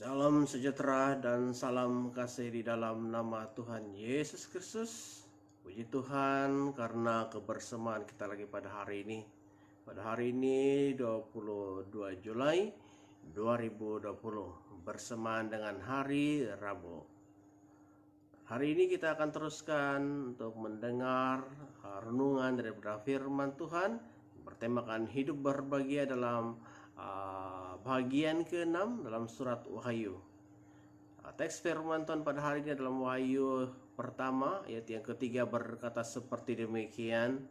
Salam sejahtera dan salam kasih di dalam nama Tuhan Yesus Kristus. Puji Tuhan karena kebersamaan kita lagi pada hari ini. Pada hari ini 22 Julai 2020 bersamaan dengan hari Rabu. Hari ini kita akan teruskan untuk mendengar renungan daripada firman Tuhan bertemakan hidup berbahagia dalam bagian ke-6 dalam surat Wahyu. Teks firman Tuhan pada hari ini dalam Wahyu pertama ayat yang ketiga berkata seperti demikian,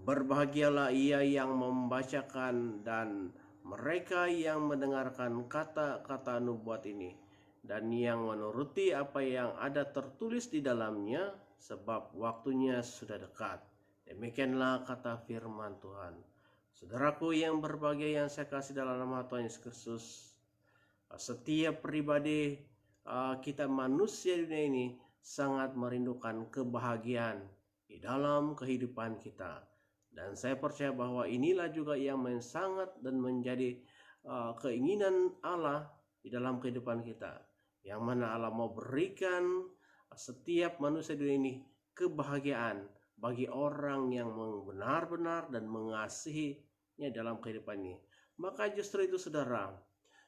berbahagialah ia yang membacakan dan mereka yang mendengarkan kata-kata nubuat ini dan yang menuruti apa yang ada tertulis di dalamnya, sebab waktunya sudah dekat. Demikianlah kata firman Tuhan. Saudaraku yang berbahagia yang saya kasih dalam nama Tuhan Yesus Kristus, setiap pribadi kita manusia dunia ini sangat merindukan kebahagiaan di dalam kehidupan kita. Dan saya percaya bahwa inilah juga yang sangat dan menjadi keinginan Allah di dalam kehidupan kita. Yang mana Allah mau berikan setiap manusia dunia ini kebahagiaan bagi orang yang benar-benar dan mengasihi dalam kehidupan ini. Maka justru itu saudara,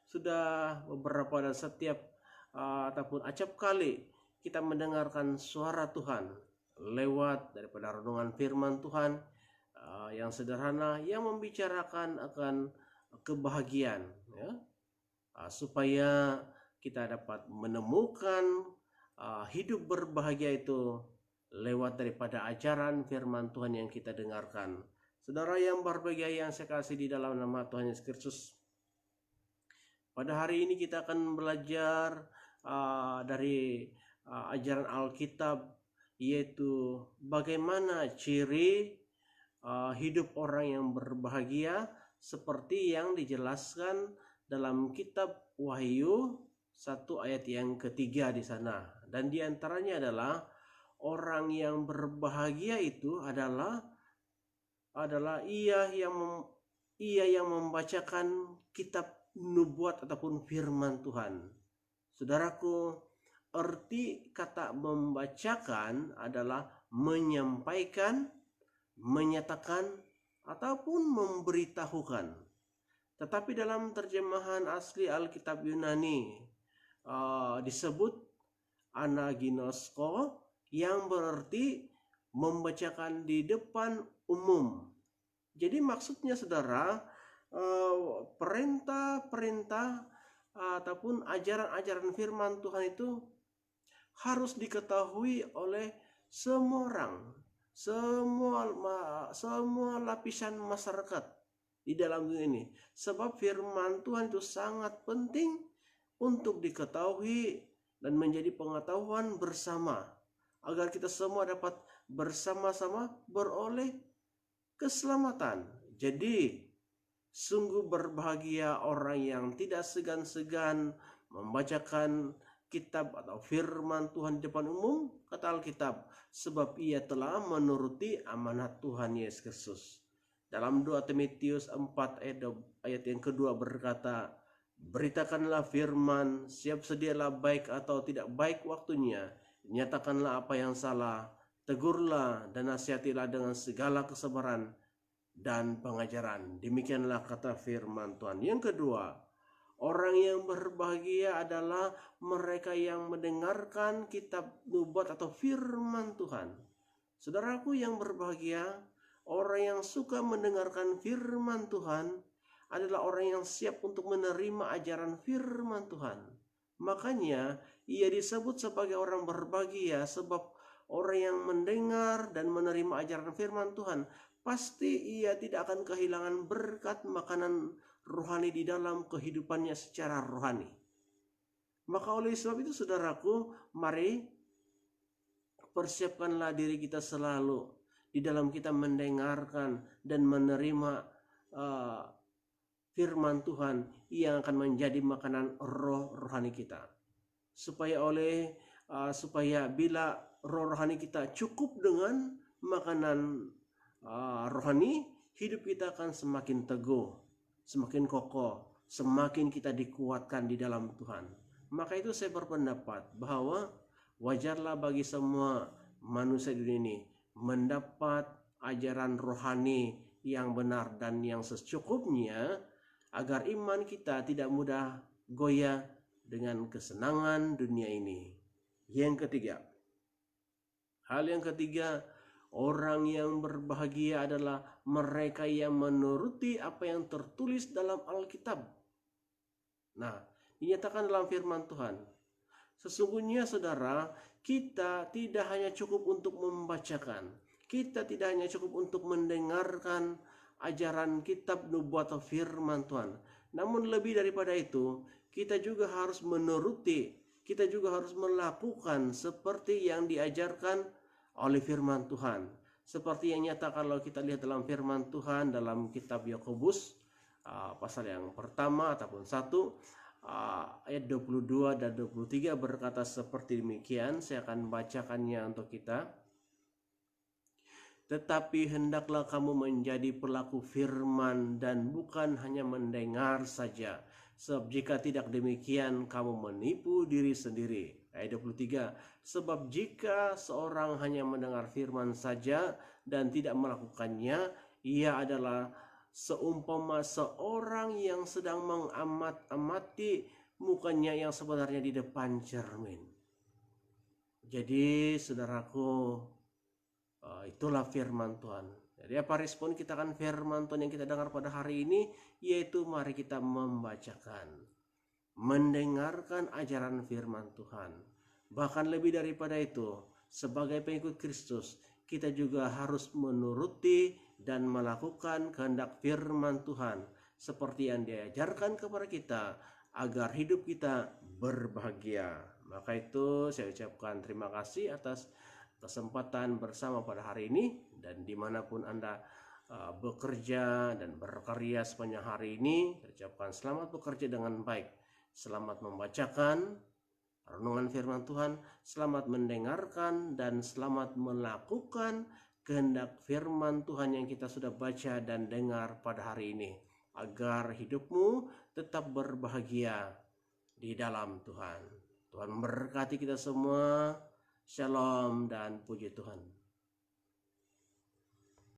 sudah beberapa dan setiap ataupun acap kali kita mendengarkan suara Tuhan lewat daripada renungan firman Tuhan yang sederhana yang membicarakan akan kebahagiaan, ya, supaya kita dapat menemukan hidup berbahagia itu lewat daripada ajaran firman Tuhan yang kita dengarkan. Saudara yang berbahagia yang saya kasih di dalam nama Tuhan Yesus Kristus, pada hari ini kita akan belajar dari ajaran Alkitab, yaitu bagaimana ciri hidup orang yang berbahagia seperti yang dijelaskan dalam kitab Wahyu 1 ayat yang ketiga di sana. Dan diantaranya adalah orang yang berbahagia itu adalah ia yang membacakan kitab nubuat ataupun firman Tuhan. Saudaraku, arti kata membacakan adalah menyampaikan, menyatakan, ataupun memberitahukan. Tetapi dalam terjemahan asli Alkitab Yunani disebut anaginosko, yang berarti membacakan di depan umum. Jadi maksudnya saudara, perintah-perintah ataupun ajaran-ajaran firman Tuhan itu harus diketahui oleh semua orang, semua lapisan masyarakat di dalam dunia ini. Sebab firman Tuhan itu sangat penting untuk diketahui dan menjadi pengetahuan bersama, agar kita semua dapat bersama-sama beroleh keselamatan. Jadi sungguh berbahagia orang yang tidak segan-segan membacakan kitab atau firman Tuhan di depan umum, kata Alkitab, sebab ia telah menuruti amanat Tuhan Yesus Kristus. Dalam 2 Timotius 4 ayat yang kedua berkata, beritakanlah firman, siap sedialah baik atau tidak baik waktunya, nyatakanlah apa yang salah, tegurlah dan nasihatilah dengan segala kesabaran dan pengajaran. Demikianlah kata firman Tuhan. Yang kedua, orang yang berbahagia adalah mereka yang mendengarkan kitab nubuat atau firman Tuhan. Saudaraku yang berbahagia, orang yang suka mendengarkan firman Tuhan adalah orang yang siap untuk menerima ajaran firman Tuhan. Makanya ia disebut sebagai orang berbahagia, sebab orang yang mendengar dan menerima ajaran firman Tuhan pasti ia tidak akan kehilangan berkat makanan rohani di dalam kehidupannya secara rohani. Maka oleh sebab itu saudaraku, mari persiapkanlah diri kita selalu di dalam kita mendengarkan dan menerima firman Tuhan yang akan menjadi makanan rohani kita, supaya bila rohani kita cukup dengan makanan rohani, hidup kita akan semakin teguh, semakin kokoh, semakin kita dikuatkan di dalam Tuhan. Maka itu saya berpendapat bahwa wajarlah bagi semua manusia di dunia ini mendapat ajaran rohani yang benar dan yang secukupnya, agar iman kita tidak mudah goyah dengan kesenangan dunia ini. Hal yang ketiga, orang yang berbahagia adalah mereka yang menuruti apa yang tertulis dalam Alkitab. Nah, dinyatakan dalam firman Tuhan. Sesungguhnya saudara, kita tidak hanya cukup untuk membacakan, kita tidak hanya cukup untuk mendengarkan ajaran kitab nubuat atau firman Tuhan. Namun lebih daripada itu, kita juga harus menuruti, kita juga harus melakukan seperti yang diajarkan oleh firman Tuhan. Seperti yang nyata kalau kita lihat dalam firman Tuhan dalam kitab Yakobus pasal yang pertama ataupun 1 ayat 22 dan 23 berkata seperti demikian. Saya akan bacakannya untuk kita. Tetapi hendaklah kamu menjadi pelaku firman dan bukan hanya mendengar saja. Sebab jika tidak demikian kamu menipu diri sendiri. Ayat 23. Sebab jika seorang hanya mendengar firman saja dan tidak melakukannya, ia adalah seumpama seorang yang sedang mengamat-amati mukanya yang sebenarnya di depan cermin. Jadi saudaraku, itulah firman Tuhan. Jadi apa respon kita kan firman Tuhan yang kita dengar pada hari ini? Yaitu mari kita membacakan, mendengarkan ajaran firman Tuhan. Bahkan lebih daripada itu, sebagai pengikut Kristus, kita juga harus menuruti dan melakukan kehendak firman Tuhan seperti yang diajarkan kepada kita agar hidup kita berbahagia. Maka itu saya ucapkan terima kasih atas kesempatan bersama pada hari ini, dan dimanapun Anda bekerja dan berkarya sepanjang hari ini, saya ucapkan selamat bekerja dengan baik, selamat membacakan renungan firman Tuhan, selamat mendengarkan dan selamat melakukan kehendak firman Tuhan yang kita sudah baca dan dengar pada hari ini, agar hidupmu tetap berbahagia di dalam Tuhan. Tuhan memberkati kita semua. Shalom dan puji Tuhan.